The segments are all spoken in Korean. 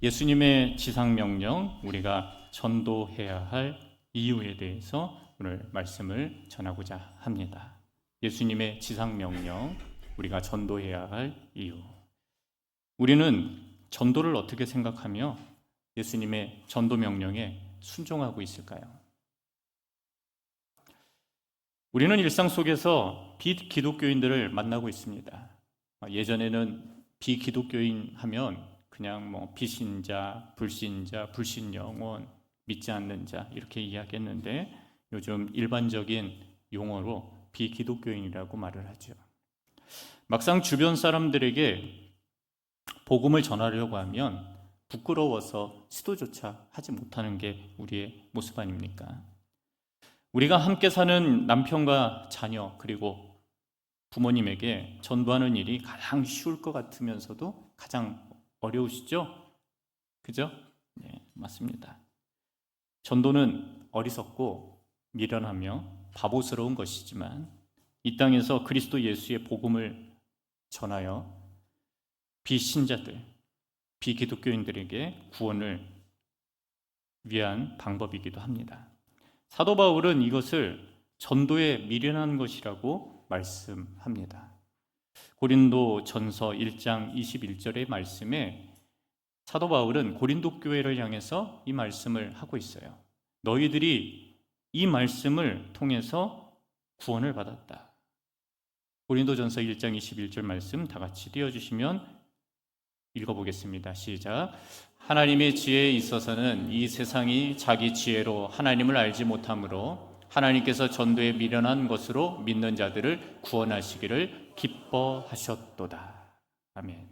예수님의 지상명령, 우리가 전도해야 할 이유에 대해서 오늘 말씀을 전하고자 합니다. 예수님의 지상명령, 우리가 전도해야 할 이유. 우리는 전도를 어떻게 생각하며 예수님의 전도명령에 순종하고 있을까요? 우리는 일상 속에서 비기독교인들을 만나고 있습니다. 예전에는 비기독교인 하면 그냥 비신자, 불신자, 불신영혼, 믿지 않는 자 이렇게 이야기했는데 요즘 일반적인 용어로 비기독교인이라고 말을 하죠. 막상 주변 사람들에게 복음을 전하려고 하면 부끄러워서 시도조차 하지 못하는 게 우리의 모습 아닙니까? 우리가 함께 사는 남편과 자녀 그리고 부모님에게 전도하는 일이 가장 쉬울 것 같으면서도 가장 어려우시죠? 그죠? 네, 맞습니다. 전도는 어리석고 미련하며 바보스러운 것이지만 이 땅에서 그리스도 예수의 복음을 전하여 비신자들, 비기독교인들에게 구원을 위한 방법이기도 합니다. 사도 바울은 이것을 전도에 미련한 것이라고 말씀합니다. 고린도 전서 1장 21절의 말씀에 사도 바울은 고린도 교회를 향해서 이 말씀을 하고 있어요. 너희들이 이 말씀을 통해서 구원을 받았다. 고린도 전서 1장 21절 말씀 다 같이 띄워주시면 읽어보겠습니다. 시작. 하나님의 지혜에 있어서는 이 세상이 자기 지혜로 하나님을 알지 못하므로 하나님께서 전도에 미련한 것으로 믿는 자들을 구원하시기를 기뻐하셨도다. 아멘.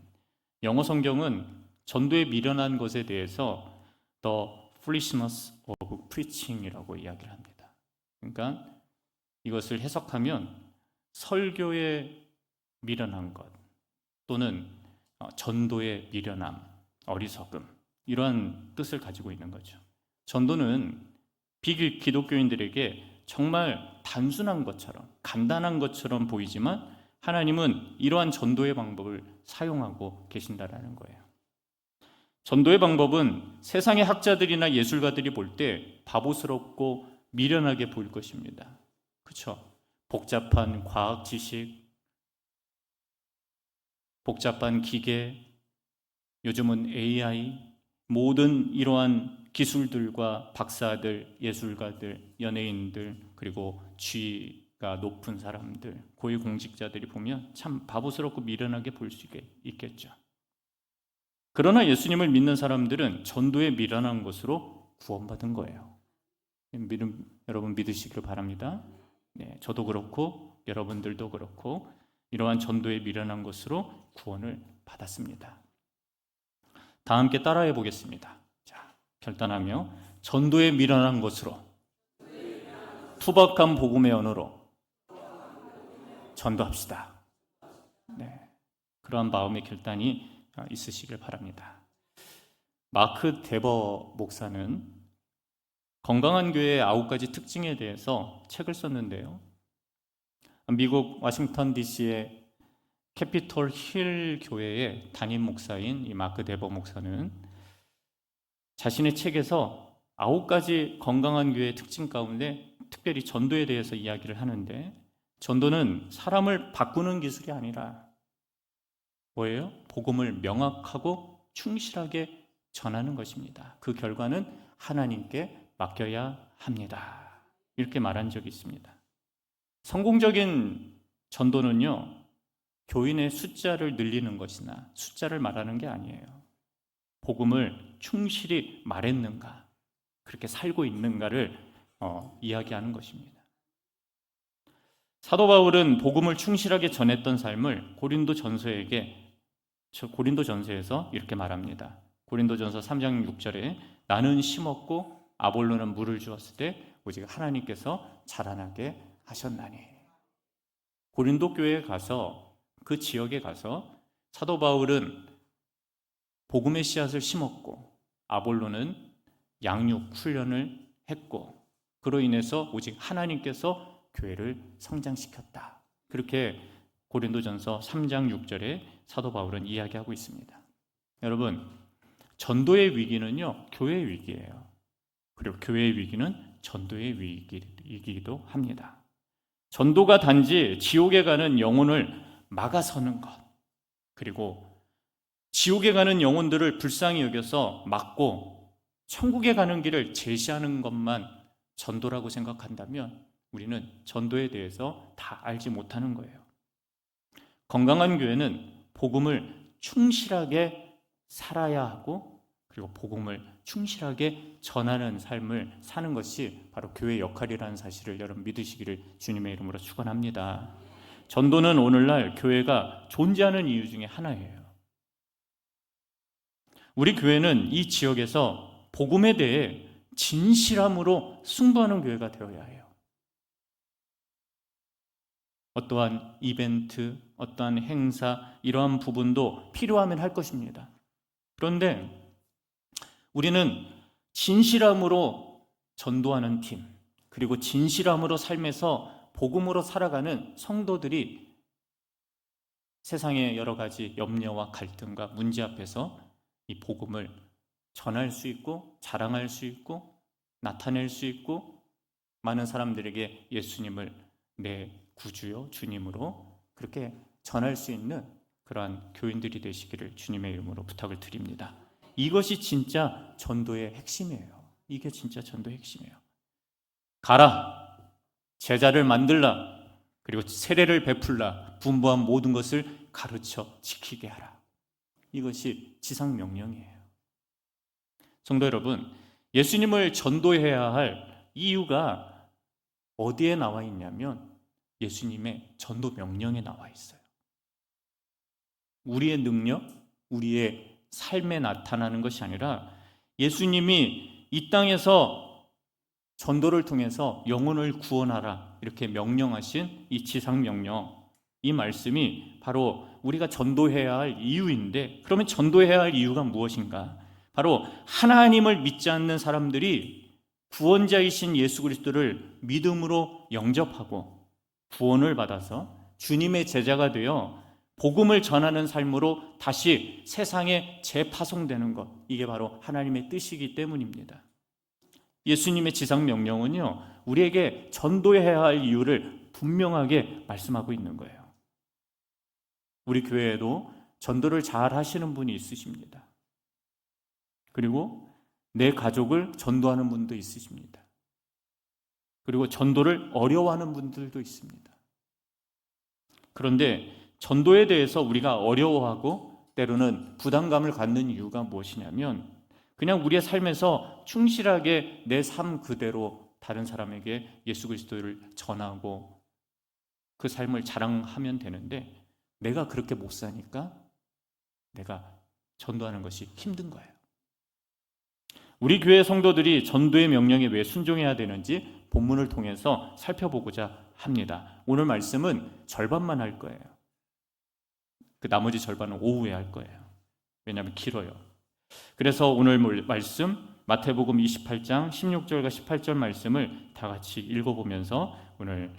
영어 성경은 전도에 미련한 것에 대해서 The foolishness of preaching이라고 이야기를 합니다. 그러니까 이것을 해석하면 설교에 미련한 것 또는 전도의 미련함, 어리석음 이러한 뜻을 가지고 있는 거죠. 전도는 비기독교인들에게 정말 단순한 것처럼 간단한 것처럼 보이지만 하나님은 이러한 전도의 방법을 사용하고 계신다라는 거예요. 전도의 방법은 세상의 학자들이나 예술가들이 볼 때 바보스럽고 미련하게 보일 것입니다. 그렇죠? 복잡한 과학 지식, 복잡한 기계, 요즘은 AI, 모든 이러한 기술들과 박사들, 예술가들, 연예인들, 그리고 지위가 높은 사람들, 고위공직자들이 보면 참 바보스럽고 미련하게 볼 수 있겠죠. 그러나 예수님을 믿는 사람들은 전도에 미련한 것으로 구원받은 거예요. 여러분 믿으시길 바랍니다. 네, 저도 그렇고 여러분들도 그렇고 이러한 전도에 미련한 것으로 구원을 받았습니다. 다 함께 따라해 보겠습니다. 자, 결단하며 전도에 미련한 것으로 투박한 복음의 언어로 전도합시다. 네, 그러한 마음의 결단이 있으시길 바랍니다. 마크 데버 목사는 건강한 교회의 9가지 특징에 대해서 책을 썼는데요. 미국 워싱턴 DC의 캐피톨 힐 교회의 담임 목사인 이 마크 데버 목사는 자신의 책에서 9가지 건강한 교회의 특징 가운데 특별히 전도에 대해서 이야기를 하는데 전도는 사람을 바꾸는 기술이 아니라 뭐예요? 복음을 명확하고 충실하게 전하는 것입니다. 그 결과는 하나님께 맡겨야 합니다. 이렇게 말한 적이 있습니다. 성공적인 전도는요, 교인의 숫자를 늘리는 것이나 숫자를 말하는 게 아니에요. 복음을 충실히 말했는가, 그렇게 살고 있는가를 이야기하는 것입니다. 사도 바울은 복음을 충실하게 전했던 삶을 고린도전서에서 이렇게 말합니다. 고린도전서 3장 6절에 나는 심었고 아볼로는 물을 주었을 때 오직 하나님께서 자라나게 하셨나니. 고린도 교회에 가서 그 지역에 가서 사도 바울은 복음의 씨앗을 심었고 아볼로는 양육 훈련을 했고 그로 인해서 오직 하나님께서 교회를 성장시켰다. 그렇게 고린도전서 3장 6절에 사도 바울은 이야기하고 있습니다. 여러분, 전도의 위기는요, 교회의 위기예요. 그리고 교회의 위기는 전도의 위기이기도 합니다. 전도가 단지 지옥에 가는 영혼을 막아서는 것, 그리고 지옥에 가는 영혼들을 불쌍히 여겨서 막고 천국에 가는 길을 제시하는 것만 전도라고 생각한다면 우리는 전도에 대해서 다 알지 못하는 거예요. 건강한 교회는 복음을 충실하게 살아야 하고, 그리고 복음을 충실하게 전하는 삶을 사는 것이 바로 교회의 역할이라는 사실을 여러분 믿으시기를 주님의 이름으로 축원합니다. 전도는 오늘날 교회가 존재하는 이유 중에 하나예요. 우리 교회는 이 지역에서 복음에 대해 진실함으로 승부하는 교회가 되어야 해요. 어떠한 이벤트, 어떠한 행사, 이러한 부분도 필요하면 할 것입니다. 그런데 우리는 진실함으로 전도하는 팀, 그리고 진실함으로 삶에서 복음으로 살아가는 성도들이 세상의 여러 가지 염려와 갈등과 문제 앞에서 이 복음을 전할 수 있고, 자랑할 수 있고, 나타낼 수 있고, 많은 사람들에게 예수님을 내 구주요 주님으로 그렇게 전할 수 있는 그러한 교인들이 되시기를 주님의 이름으로 부탁을 드립니다. 이것이 진짜 전도의 핵심이에요. 이게 진짜 전도의 핵심이에요. 가라, 제자를 만들라, 그리고 세례를 베풀라, 분부한 모든 것을 가르쳐 지키게 하라. 이것이 지상명령이에요. 성도 여러분, 예수님을 전도해야 할 이유가 어디에 나와 있냐면 예수님의 전도 명령에 나와 있어요. 우리의 능력, 우리의 삶에 나타나는 것이 아니라 예수님이 이 땅에서 전도를 통해서 영혼을 구원하라 이렇게 명령하신 이 지상명령, 이 말씀이 바로 우리가 전도해야 할 이유인데, 그러면 전도해야 할 이유가 무엇인가? 바로 하나님을 믿지 않는 사람들이 구원자이신 예수 그리스도를 믿음으로 영접하고 구원을 받아서 주님의 제자가 되어 복음을 전하는 삶으로 다시 세상에 재파송되는 것, 이게 바로 하나님의 뜻이기 때문입니다. 예수님의 지상명령은요, 우리에게 전도해야 할 이유를 분명하게 말씀하고 있는 거예요. 우리 교회에도 전도를 잘 하시는 분이 있으십니다. 그리고 내 가족을 전도하는 분도 있으십니다. 그리고 전도를 어려워하는 분들도 있습니다. 그런데 전도에 대해서 우리가 어려워하고 때로는 부담감을 갖는 이유가 무엇이냐면 그냥 우리의 삶에서 충실하게 내 삶 그대로 다른 사람에게 예수 그리스도를 전하고 그 삶을 자랑하면 되는데 내가 그렇게 못 사니까 내가 전도하는 것이 힘든 거예요. 우리 교회 성도들이 전도의 명령에 왜 순종해야 되는지 본문을 통해서 살펴보고자 합니다. 오늘 말씀은 절반만 할 거예요. 그 나머지 절반은 오후에 할 거예요. 왜냐하면 길어요. 그래서 오늘 말씀 마태복음 28장 16절과 18절 말씀을 다 같이 읽어보면서 오늘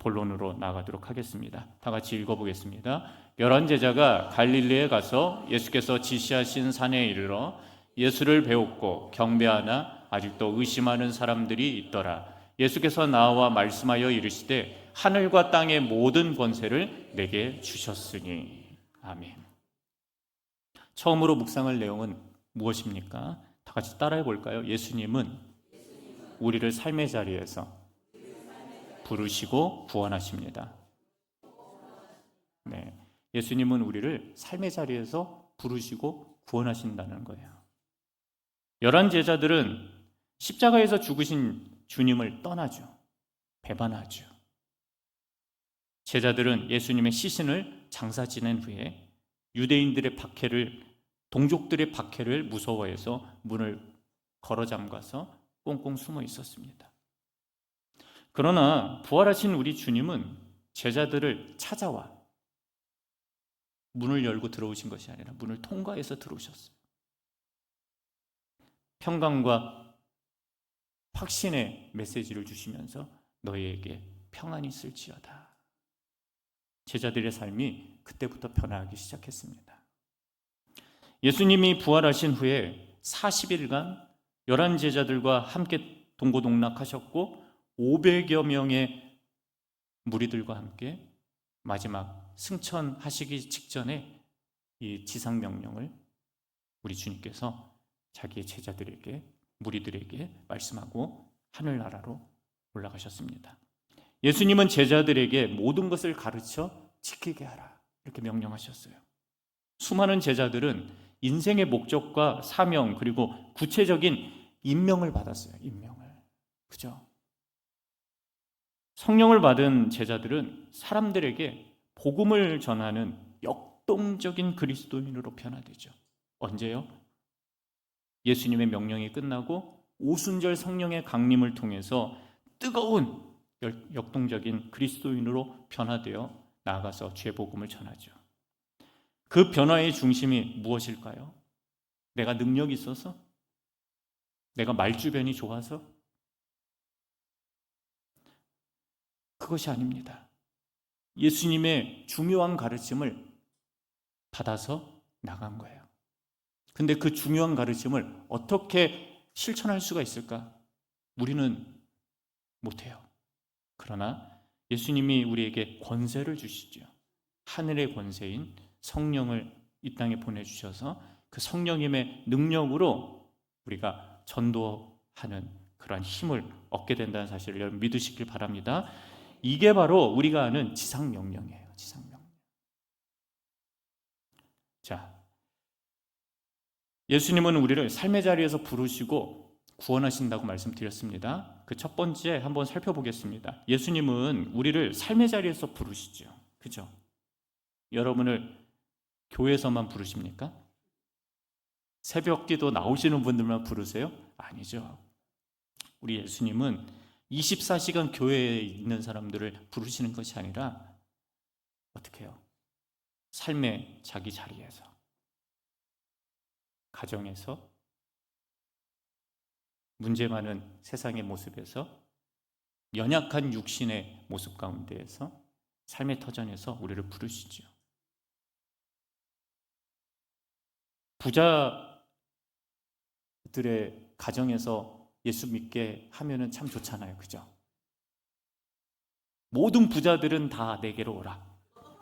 본론으로 나가도록 하겠습니다. 다 같이 읽어보겠습니다. 11 제자가 갈릴리에 가서 예수께서 지시하신 산에 이르러 예수를 배웠고 경배하나 아직도 의심하는 사람들이 있더라. 예수께서 나와 말씀하여 이르시되 하늘과 땅의 모든 권세를 내게 주셨으니. 아멘. 처음으로 묵상할 내용은 무엇입니까? 다 같이 따라해 볼까요? 예수님은 우리를 삶의 자리에서 부르시고 구원하십니다. 네, 예수님은 우리를 삶의 자리에서 부르시고 구원하신다는 거예요. 11 제자들은 십자가에서 죽으신 주님을 떠나죠. 배반하죠. 제자들은 예수님의 시신을 장사 지낸 후에 유대인들의 박해를, 동족들의 박해를 무서워해서 문을 걸어 잠가서 꽁꽁 숨어 있었습니다. 그러나 부활하신 우리 주님은 제자들을 찾아와 문을 열고 들어오신 것이 아니라 문을 통과해서 들어오셨어요. 평강과 확신의 메시지를 주시면서 너희에게 평안이 있을지어다. 제자들의 삶이 그때부터 변화하기 시작했습니다. 예수님이 부활하신 후에 40일간 11 제자들과 함께 동고동락하셨고 500여 명의 무리들과 함께 마지막 승천하시기 직전에 이 지상 명령을 우리 주님께서 자기의 제자들에게, 무리들에게 말씀하고 하늘나라로 올라가셨습니다. 예수님은 제자들에게 모든 것을 가르쳐 지키게 하라 이렇게 명령하셨어요. 수많은 제자들은 인생의 목적과 사명 그리고 구체적인 임명을 받았어요. 임명을. 그죠? 성령을 받은 제자들은 사람들에게 복음을 전하는 역동적인 그리스도인으로 변화되죠. 언제요? 예수님의 명령이 끝나고 오순절 성령의 강림을 통해서 뜨거운 역동적인 그리스도인으로 변화되어 나아가서 죄복음을 전하죠. 그 변화의 중심이 무엇일까요? 내가 능력이 있어서? 내가 말주변이 좋아서? 그것이 아닙니다. 예수님의 중요한 가르침을 받아서 나간 거예요. 근데 그 중요한 가르침을 어떻게 실천할 수가 있을까? 우리는 못해요. 그러나 예수님이 우리에게 권세를 주시죠. 하늘의 권세인 성령을 이 땅에 보내주셔서 그 성령님의 능력으로 우리가 전도하는 그러한 힘을 얻게 된다는 사실을 여러분 믿으시길 바랍니다. 이게 바로 우리가 아는 지상명령이에요. 지상명령. 자, 예수님은 우리를 삶의 자리에서 부르시고 구원하신다고 말씀드렸습니다. 그 첫 번째 한번 살펴보겠습니다. 예수님은 우리를 삶의 자리에서 부르시죠. 그죠? 여러분을 교회에서만 부르십니까? 새벽 기도 나오시는 분들만 부르세요? 아니죠. 우리 예수님은 24시간 교회에 있는 사람들을 부르시는 것이 아니라 어떻게 해요? 삶의 자기 자리에서, 가정에서, 문제 많은 세상의 모습에서, 연약한 육신의 모습 가운데에서, 삶의 터전에서 우리를 부르시죠. 부자들의 가정에서 예수 믿게 하면은 참 좋잖아요. 그죠? 모든 부자들은 다 내게로 오라.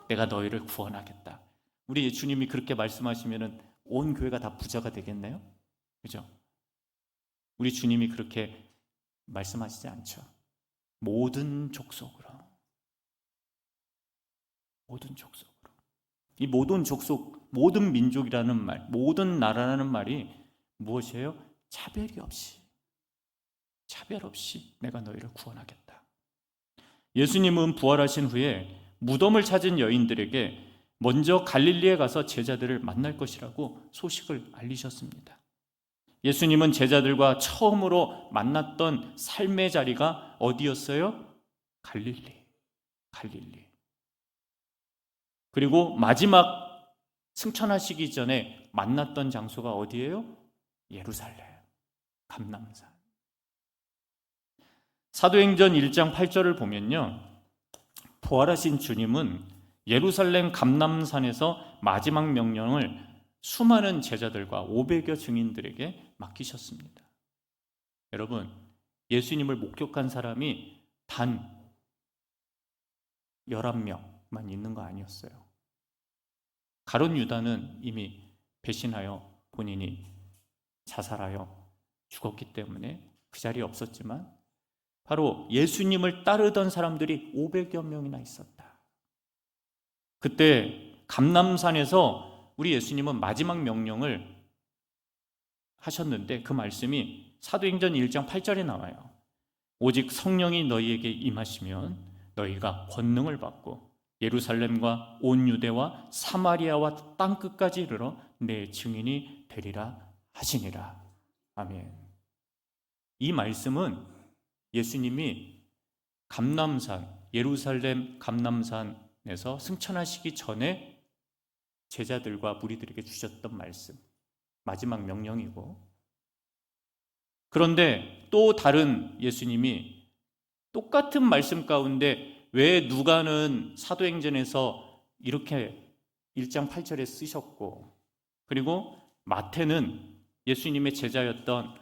내가 너희를 구원하겠다. 우리 예수님이 그렇게 말씀하시면은 온 교회가 다 부자가 되겠네요. 그죠? 우리 주님이 그렇게 말씀하시지 않죠. 모든 족속으로. 모든 족속으로. 이 모든 족속, 모든 민족이라는 말, 모든 나라라는 말이 무엇이에요? 차별이 없이. 차별 없이 내가 너희를 구원하겠다. 예수님은 부활하신 후에 무덤을 찾은 여인들에게 먼저 갈릴리에 가서 제자들을 만날 것이라고 소식을 알리셨습니다. 예수님은 제자들과 처음으로 만났던 삶의 자리가 어디였어요? 갈릴리. 갈릴리. 그리고 마지막 승천하시기 전에 만났던 장소가 어디예요? 예루살렘. 감람산. 사도행전 1장 8절을 보면요. 부활하신 주님은 예루살렘 감람산에서 마지막 명령을 수많은 제자들과 500여 증인들에게 맡기셨습니다. 여러분, 예수님을 목격한 사람이 단 11명만 있는 거 아니었어요. 가룟 유다는 이미 배신하여 본인이 자살하여 죽었기 때문에 그 자리에 없었지만 바로 예수님을 따르던 사람들이 500여 명이나 있었다. 그때 감람산에서 우리 예수님은 마지막 명령을 하셨는데 그 말씀이 사도행전 1장 8절에 나와요. 오직 성령이 너희에게 임하시면 너희가 권능을 받고 예루살렘과 온 유대와 사마리아와 땅끝까지 이르러 내 증인이 되리라 하시니라. 아멘. 이 말씀은 예수님이 감람산, 예루살렘 감람산에서 승천하시기 전에 제자들과 무리들에게 주셨던 말씀, 마지막 명령이고, 그런데 또 다른 예수님이 똑같은 말씀 가운데 왜 누가는 사도행전에서 이렇게 1장 8절에 쓰셨고, 그리고 마태는, 예수님의 제자였던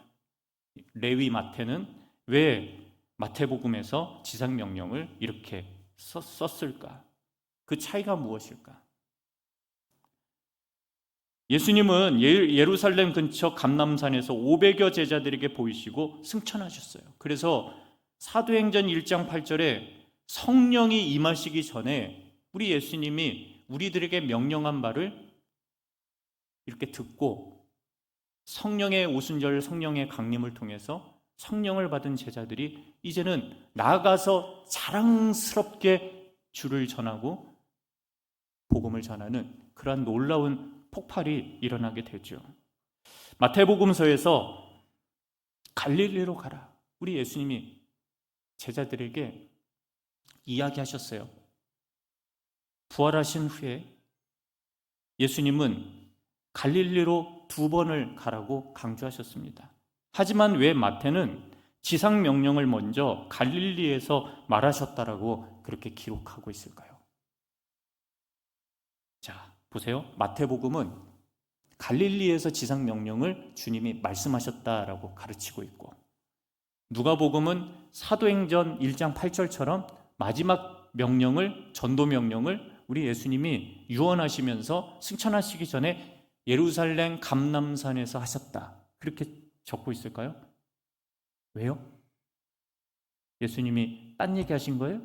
레위 마태는 왜 마태복음에서 지상명령을 이렇게 썼을까? 그 차이가 무엇일까? 예수님은 예루살렘 근처 감람산에서 500여 제자들에게 보이시고 승천하셨어요. 그래서 사도행전 1장 8절에 성령이 임하시기 전에 우리 예수님이 우리들에게 명령한 말을 이렇게 듣고 성령의 오순절, 성령의 강림을 통해서 성령을 받은 제자들이 이제는 나아가서 자랑스럽게 주를 전하고 복음을 전하는 그러한 놀라운 폭발이 일어나게 되죠. 마태복음서에서 갈릴리로 가라, 우리 예수님이 제자들에게 이야기하셨어요. 부활하신 후에 예수님은 갈릴리로 2번을 가라고 강조하셨습니다. 하지만 왜 마태는 지상명령을 먼저 갈릴리에서 말하셨다라고 그렇게 기록하고 있을까요? 자, 보세요. 마태복음은 갈릴리에서 지상명령을 주님이 말씀하셨다라고 가르치고 있고, 누가복음은 사도행전 1장 8절처럼 마지막 명령을, 전도명령을 우리 예수님이 유언하시면서 승천하시기 전에 예루살렘 감람산에서 하셨다, 그렇게 적고 있을까요? 왜요? 예수님이 딴 얘기 하신 거예요?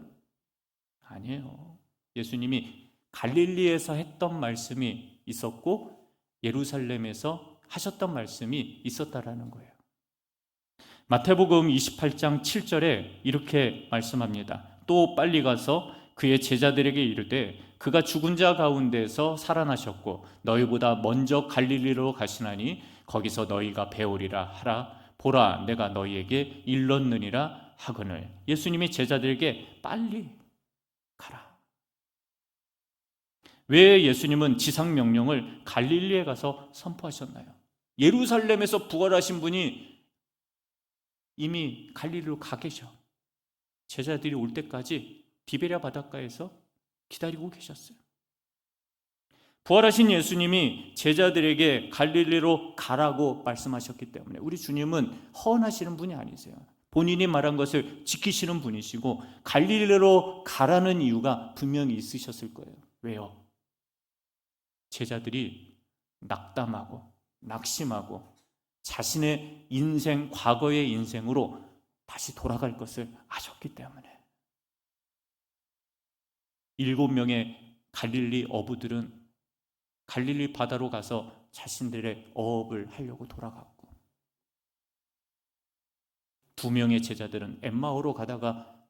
아니에요. 예수님이 갈릴리에서 했던 말씀이 있었고 예루살렘에서 하셨던 말씀이 있었다라는 거예요. 마태복음 28장 7절에 이렇게 말씀합니다. 또 빨리 가서 그의 제자들에게 이르되 그가 죽은 자 가운데서 살아나셨고 너희보다 먼저 갈릴리로 가시나니 거기서 너희가 배우리라 하라. 보라, 내가 너희에게 일렀느니라 하거늘. 예수님이 제자들에게 빨리 가라. 왜 예수님은 지상명령을 갈릴리에 가서 선포하셨나요? 예루살렘에서 부활하신 분이 이미 갈릴리로 가 계셔. 제자들이 올 때까지 디베랴 바닷가에서 기다리고 계셨어요. 부활하신 예수님이 제자들에게 갈릴리로 가라고 말씀하셨기 때문에 우리 주님은 허언하시는 분이 아니세요. 본인이 말한 것을 지키시는 분이시고 갈릴리로 가라는 이유가 분명히 있으셨을 거예요. 왜요? 제자들이 낙담하고 낙심하고 자신의 인생, 과거의 인생으로 다시 돌아갈 것을 아셨기 때문에. 7명의 갈릴리 어부들은 갈릴리 바다로 가서 자신들의 어업을 하려고 돌아갔고, 2명의 제자들은 엠마오로 가다가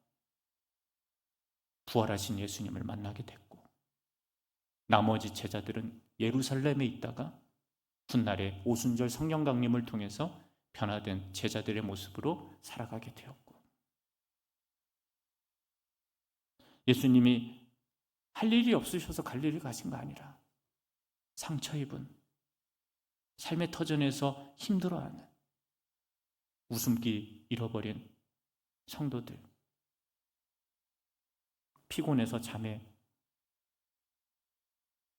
부활하신 예수님을 만나게 됐고, 나머지 제자들은 예루살렘에 있다가 훗날에 오순절 성령 강림을 통해서 변화된 제자들의 모습으로 살아가게 되었고, 예수님이 할 일이 없으셔서 갈릴리 가신 거 아니라 상처 입은, 삶의 터전에서 힘들어하는, 웃음기 잃어버린 성도들, 피곤해서 잠에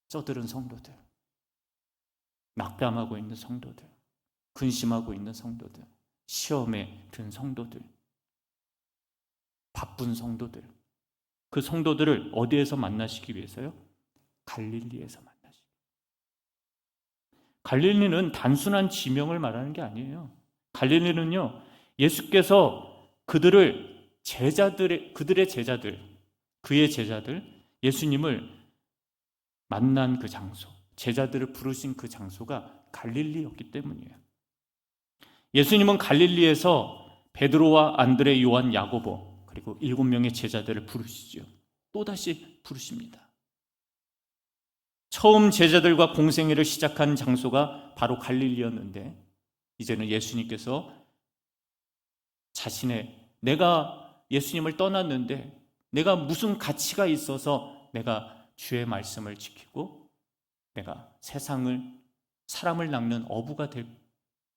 쩌들은 성도들, 낙담하고 있는 성도들, 근심하고 있는 성도들, 시험에 든 성도들, 바쁜 성도들, 그 성도들을 어디에서 만나시기 위해서요? 갈릴리에서 만나시기. 갈릴리는 단순한 지명을 말하는 게 아니에요. 갈릴리는요, 예수께서 그들의 제자들, 그의 제자들, 예수님을 만난 그 장소, 제자들을 부르신 그 장소가 갈릴리였기 때문이에요. 예수님은 갈릴리에서 베드로와 안드레, 요한, 야고보 그리고 7명의 제자들을 부르시죠. 또다시 부르십니다. 처음 제자들과 공생애를 시작한 장소가 바로 갈릴리였는데 이제는 예수님께서 자신의, 내가 예수님을 떠났는데 내가 무슨 가치가 있어서 내가 주의 말씀을 지키고 내가 사람을 낚는 어부가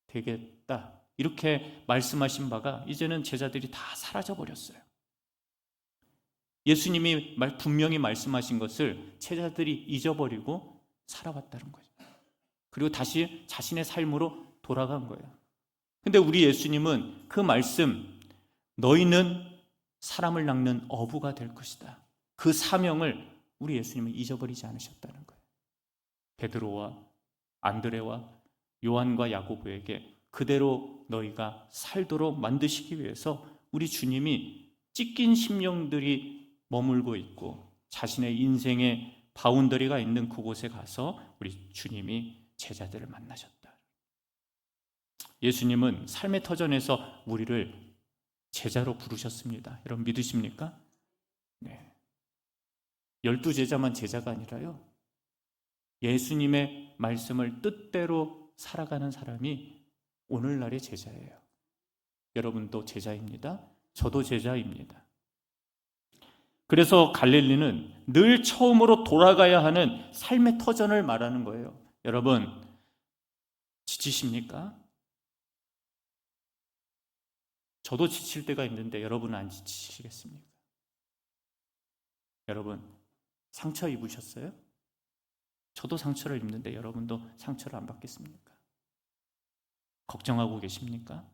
되겠다, 이렇게 말씀하신 바가 이제는 제자들이 다 사라져버렸어요. 예수님이 분명히 말씀하신 것을 제자들이 잊어버리고 살아왔다는 거죠. 그리고 다시 자신의 삶으로 돌아간 거예요. 근데 우리 예수님은 그 말씀, 너희는 사람을 낚는 어부가 될 것이다, 그 사명을 우리 예수님은 잊어버리지 않으셨다는 거예요. 베드로와 안드레와 요한과 야고보에게 그대로 너희가 살도록 만드시기 위해서 우리 주님이 찢긴 심령들이 머물고 있고 자신의 인생의 바운더리가 있는 그곳에 가서 우리 주님이 제자들을 만나셨다. 예수님은 삶의 터전에서 우리를 제자로 부르셨습니다. 여러분 믿으십니까? 네. 12제자만 제자가 아니라요, 예수님의 말씀을 뜻대로 살아가는 사람이 오늘날의 제자예요. 여러분도 제자입니다. 저도 제자입니다. 그래서 갈릴리는 늘 처음으로 돌아가야 하는 삶의 터전을 말하는 거예요. 여러분 지치십니까? 저도 지칠 때가 있는데 여러분은 안 지치시겠습니까? 여러분 상처 입으셨어요? 저도 상처를 입는데 여러분도 상처를 안 받겠습니까? 걱정하고 계십니까?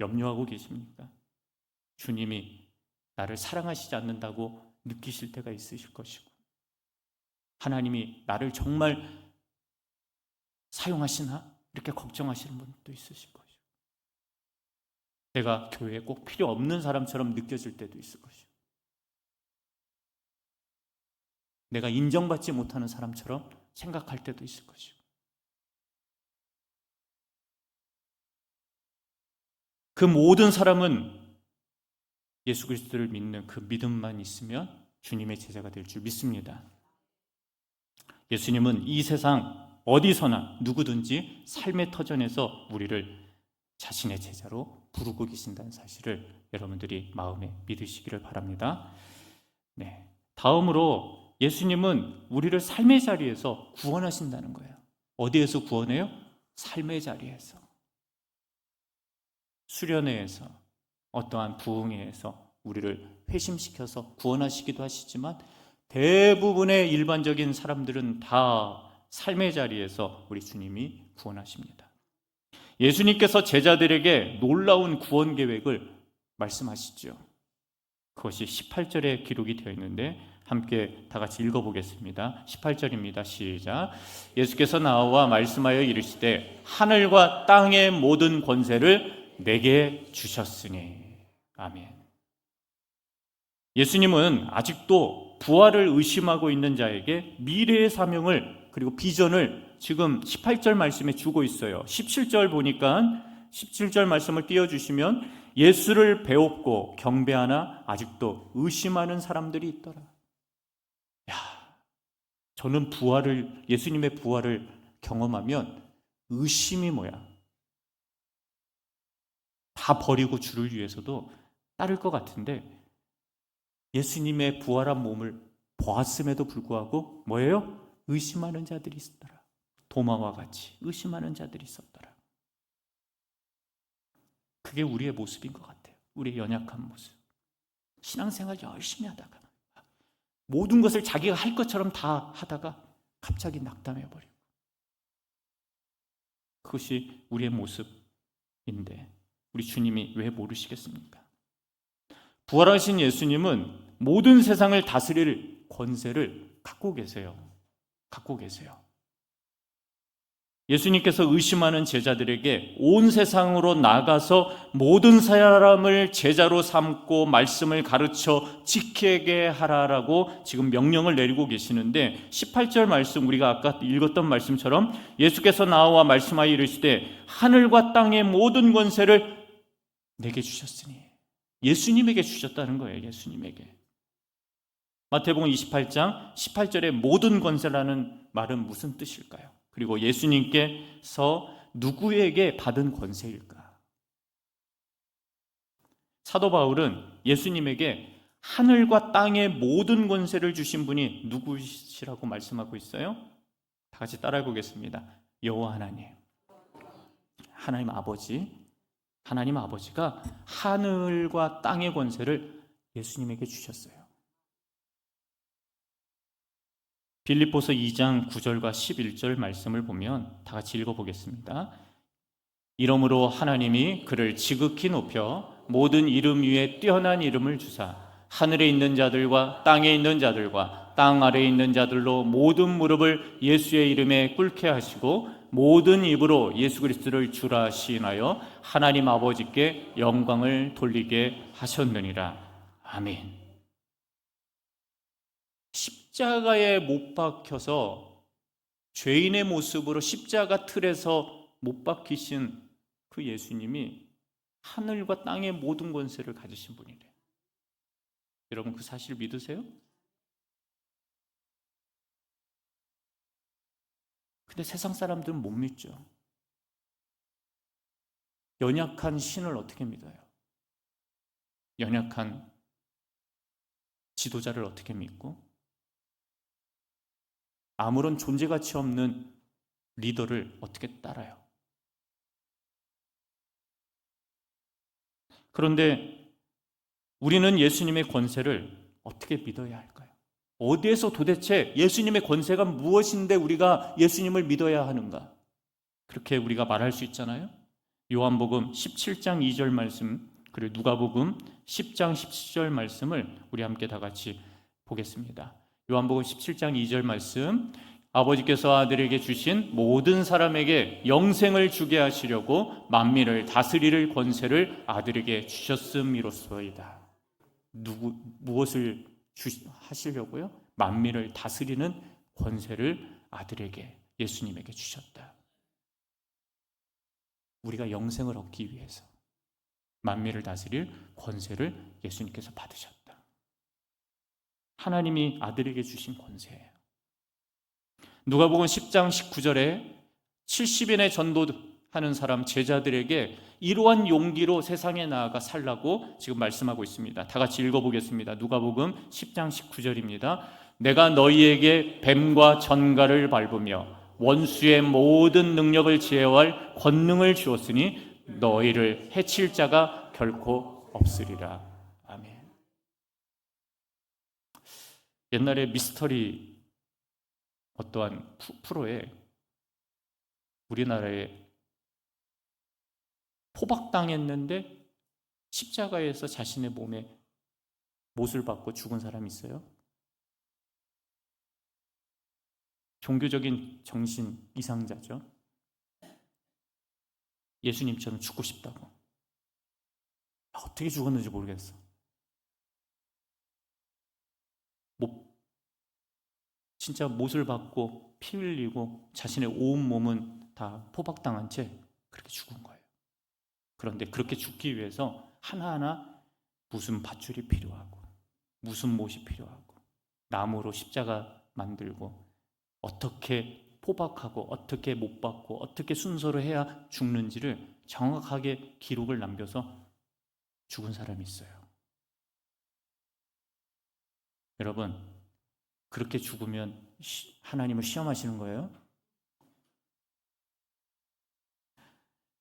염려하고 계십니까? 주님이 나를 사랑하시지 않는다고 느끼실 때가 있으실 것이고, 하나님이 나를 정말 사용하시나? 이렇게 걱정하시는 분도 있으실 것이고, 내가 교회에 꼭 필요 없는 사람처럼 느껴질 때도 있을 것이고, 내가 인정받지 못하는 사람처럼 생각할 때도 있을 것이고, 그 모든 사람은 예수 그리스도를 믿는 그 믿음만 있으면 주님의 제자가 될 줄 믿습니다. 예수님은 이 세상 어디서나 누구든지 삶의 터전에서 우리를 자신의 제자로 부르고 계신다는 사실을 여러분들이 마음에 믿으시기를 바랍니다. 네. 다음으로 예수님은 우리를 삶의 자리에서 구원하신다는 거예요. 어디에서 구원해요? 삶의 자리에서. 수련회에서, 어떠한 부흥회에서 우리를 회심시켜서 구원하시기도 하시지만, 대부분의 일반적인 사람들은 다 삶의 자리에서 우리 주님이 구원하십니다. 예수님께서 제자들에게 놀라운 구원 계획을 말씀하시죠. 그것이 18절에 기록이 되어 있는데 함께 다 같이 읽어보겠습니다. 18절입니다. 시작. 예수께서 나와 말씀하여 이르시되 하늘과 땅의 모든 권세를 내게 주셨으니. 아멘. 예수님은 아직도 부활을 의심하고 있는 자에게 미래의 사명을, 그리고 비전을 지금 18절 말씀에 주고 있어요. 17절 보니까 17절 말씀을 띄워주시면, 예수를 배웠고 경배하나 아직도 의심하는 사람들이 있더라. 야, 저는 예수님의 부활을 경험하면 의심이 뭐야? 다 버리고 주를 위해서도 따를 것 같은데, 예수님의 부활한 몸을 보았음에도 불구하고 뭐예요? 의심하는 자들이 있었더라. 도마와 같이 의심하는 자들이 있었더라. 그게 우리의 모습인 것 같아요. 우리의 연약한 모습. 신앙생활 열심히 하다가 모든 것을 자기가 할 것처럼 다 하다가 갑자기 낙담해버리고, 그것이 우리의 모습인데 우리 주님이 왜 모르시겠습니까? 부활하신 예수님은 모든 세상을 다스릴 권세를 갖고 계세요. 예수님께서 의심하는 제자들에게 온 세상으로 나가서 모든 사람을 제자로 삼고 말씀을 가르쳐 지키게 하라라고 지금 명령을 내리고 계시는데, 18절 말씀, 우리가 아까 읽었던 말씀처럼 예수께서 나와 말씀하여 이르시되 하늘과 땅의 모든 권세를 내게 주셨으니, 예수님에게 주셨다는 거예요. 예수님에게. 마태복음 28장 18절에 모든 권세라는 말은 무슨 뜻일까요? 그리고 예수님께서 누구에게 받은 권세일까? 사도 바울은 예수님에게 하늘과 땅의 모든 권세를 주신 분이 누구시라고 말씀하고 있어요? 다 같이 따라해 보겠습니다. 여호와 하나님. 하나님 아버지가 하늘과 땅의 권세를 예수님에게 주셨어요. 빌립보서 2장 9절과 11절 말씀을 보면 다 같이 읽어보겠습니다. 이러므로 하나님이 그를 지극히 높여 모든 이름 위에 뛰어난 이름을 주사 하늘에 있는 자들과 땅에 있는 자들과 땅 아래에 있는 자들로 모든 무릎을 예수의 이름에 꿇게 하시고 모든 입으로 예수 그리스도를 주라 시인하여 하나님 아버지께 영광을 돌리게 하셨느니라. 아멘. 십자가에 못 박혀서 죄인의 모습으로 십자가 틀에서 못 박히신 그 예수님이 하늘과 땅의 모든 권세를 가지신 분이래요. 여러분 그 사실 믿으세요? 근데 세상 사람들은 못 믿죠. 연약한 신을 어떻게 믿어요? 연약한 지도자를 어떻게 믿고 아무런 존재 가치 없는 리더를 어떻게 따라요? 그런데 우리는 예수님의 권세를 어떻게 믿어야 할까요? 어디에서 도대체 예수님의 권세가 무엇인데 우리가 예수님을 믿어야 하는가? 그렇게 우리가 말할 수 있잖아요. 요한복음 17장 2절 말씀 그리고 누가복음 10장 17절 말씀을 우리 함께 다 같이 보겠습니다. 요한복음 17장 2절 말씀, 아버지께서 아들에게 주신 모든 사람에게 영생을 주게 하시려고 만민을 다스릴 권세를 아들에게 주셨음이로소이다. 무엇을 하시려고요? 만민을 다스리는 권세를 아들에게, 예수님에게 주셨다. 우리가 영생을 얻기 위해서 만민을 다스릴 권세를 예수님께서 받으셨다. 하나님이 아들에게 주신 권세예요. 누가복음 10장 19절에 70인의 전도하는 사람 제자들에게 이러한 용기로 세상에 나아가 살라고 지금 말씀하고 있습니다. 다 같이 읽어보겠습니다. 누가복음 10장 19절입니다. 내가 너희에게 뱀과 전갈을 밟으며 원수의 모든 능력을 제어할 권능을 주었으니 너희를 해칠 자가 결코 없으리라. 아멘. 옛날에 미스터리 어떠한 프로에 우리나라에 포박당했는데 십자가에서 자신의 몸에 못을 박고 죽은 사람이 있어요. 종교적인 정신 이상자죠. 예수님처럼 죽고 싶다고. 어떻게 죽었는지 모르겠어. 진짜 못을 박고 피 흘리고 자신의 온 몸은 다 포박당한 채 그렇게 죽은 거예요. 그런데 그렇게 죽기 위해서 하나하나 무슨 밧줄이 필요하고 무슨 못이 필요하고 나무로 십자가 만들고 어떻게 포박하고 어떻게 못 박고 어떻게 순서로 해야 죽는지를 정확하게 기록을 남겨서 죽은 사람이 있어요. 여러분, 그렇게 죽으면 하나님을 시험하시는 거예요?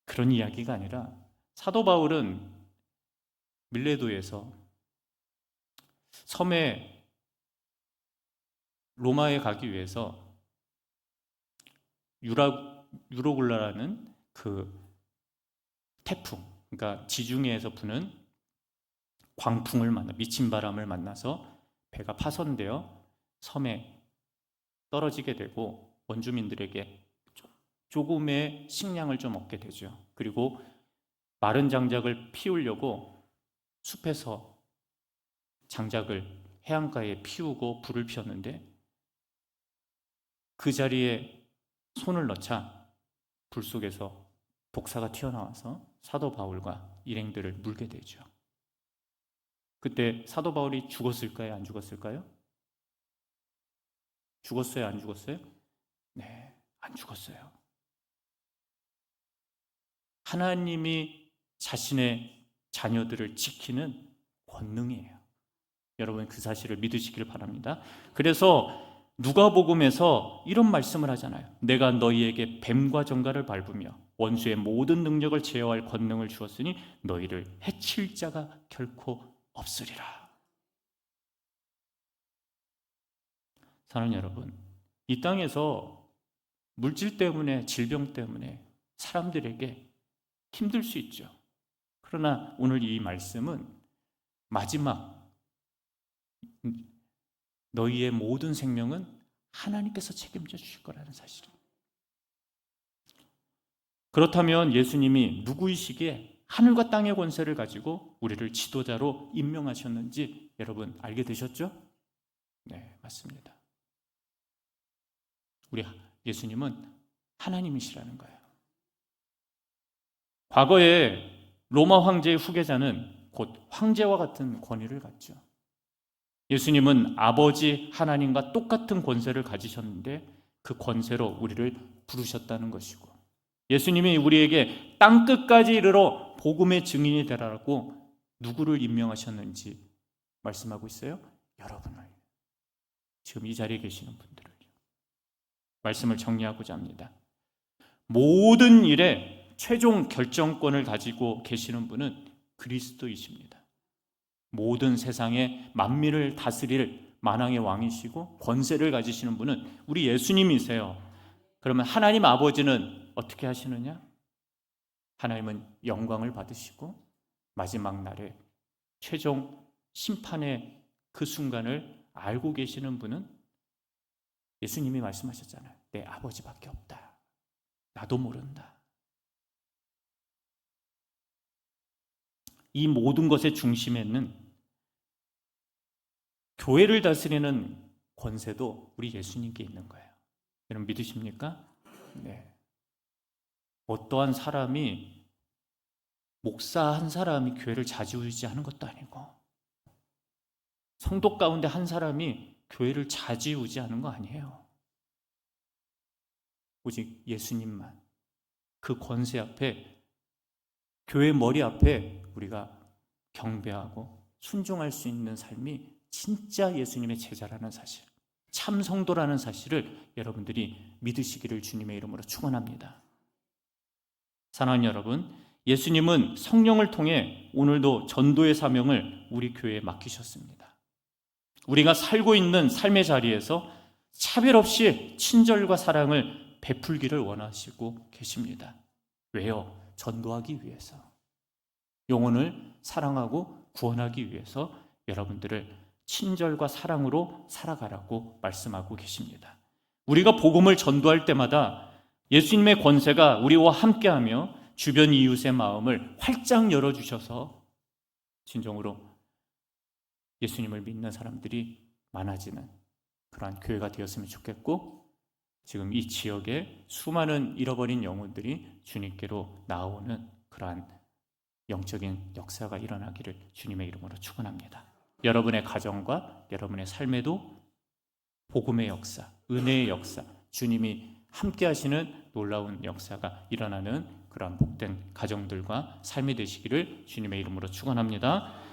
그런 이야기가 아니라 사도 바울은 밀레도에서 섬에 로마에 가기 위해서 유로굴라라는 그 태풍, 그러니까 지중해에서 부는 광풍을 만나 미친 바람을 만나서 배가 파손되어 섬에 떨어지게 되고 원주민들에게 조금의 식량을 좀 얻게 되죠. 그리고 마른 장작을 피우려고 숲에서 장작을 해안가에 피우고 불을 피웠는데 그 자리에 손을 넣자 불 속에서 독사가 튀어나와서 사도 바울과 일행들을 물게 되죠. 그때 사도 바울이 죽었을까요? 안 죽었을까요? 죽었어요? 안 죽었어요? 네, 안 죽었어요. 하나님이 자신의 자녀들을 지키는 권능이에요. 여러분 그 사실을 믿으시길 바랍니다. 그래서 누가복음에서 이런 말씀을 하잖아요. 내가 너희에게 뱀과 전갈을 밟으며 원수의 모든 능력을 제어할 권능을 주었으니 너희를 해칠 자가 결코 없으리라. 사랑하는 여러분, 이 땅에서 물질 때문에, 질병 때문에 사람들에게 힘들 수 있죠. 그러나 오늘 이 말씀은 마지막 너희의 모든 생명은 하나님께서 책임져 주실 거라는 사실입니다. 그렇다면 예수님이 누구이시기에 하늘과 땅의 권세를 가지고 우리를 지도자로 임명하셨는지 여러분 알게 되셨죠? 네, 맞습니다. 우리 예수님은 하나님이시라는 거예요. 과거에 로마 황제의 후계자는 곧 황제와 같은 권위를 갖죠. 예수님은 아버지 하나님과 똑같은 권세를 가지셨는데 그 권세로 우리를 부르셨다는 것이고, 예수님이 우리에게 땅끝까지 이르러 복음의 증인이 되라고 누구를 임명하셨는지 말씀하고 있어요? 여러분을, 지금 이 자리에 계시는 분들을. 말씀을 정리하고자 합니다. 모든 일에 최종 결정권을 가지고 계시는 분은 그리스도이십니다. 모든 세상의 만민을 다스릴 만왕의 왕이시고 권세를 가지시는 분은 우리 예수님이세요. 그러면 하나님 아버지는 어떻게 하시느냐? 하나님은 영광을 받으시고 마지막 날에 최종 심판의 그 순간을 알고 계시는 분은 예수님이 말씀하셨잖아요. 내 아버지밖에 없다. 나도 모른다. 이 모든 것의 중심에는 교회를 다스리는 권세도 우리 예수님께 있는 거예요. 여러분 믿으십니까? 네. 어떠한 사람이, 목사 한 사람이 교회를 좌지우지하는 것도 아니고, 성도 가운데 한 사람이 교회를 좌지우지하는 거 아니에요. 오직 예수님만, 그 권세 앞에, 교회 머리 앞에 우리가 경배하고 순종할 수 있는 삶이 진짜 예수님의 제자라는 사실, 참 성도라는 사실을 여러분들이 믿으시기를 주님의 이름으로 축원합니다. 사랑하는 여러분, 예수님은 성령을 통해 오늘도 전도의 사명을 우리 교회에 맡기셨습니다. 우리가 살고 있는 삶의 자리에서 차별 없이 친절과 사랑을 베풀기를 원하시고 계십니다. 왜요? 전도하기 위해서, 영혼을 사랑하고 구원하기 위해서 여러분들을 친절과 사랑으로 살아가라고 말씀하고 계십니다. 우리가 복음을 전도할 때마다 예수님의 권세가 우리와 함께하며 주변 이웃의 마음을 활짝 열어주셔서 진정으로 예수님을 믿는 사람들이 많아지는 그러한 교회가 되었으면 좋겠고, 지금 이 지역에 수많은 잃어버린 영혼들이 주님께로 나오는 그러한 영적인 역사가 일어나기를 주님의 이름으로 축원합니다. 여러분의 가정과 여러분의 삶에도 복음의 역사, 은혜의 역사, 주님이 함께 하시는 놀라운 역사가 일어나는 그러한 복된 가정들과 삶이 되시기를 주님의 이름으로 축원합니다.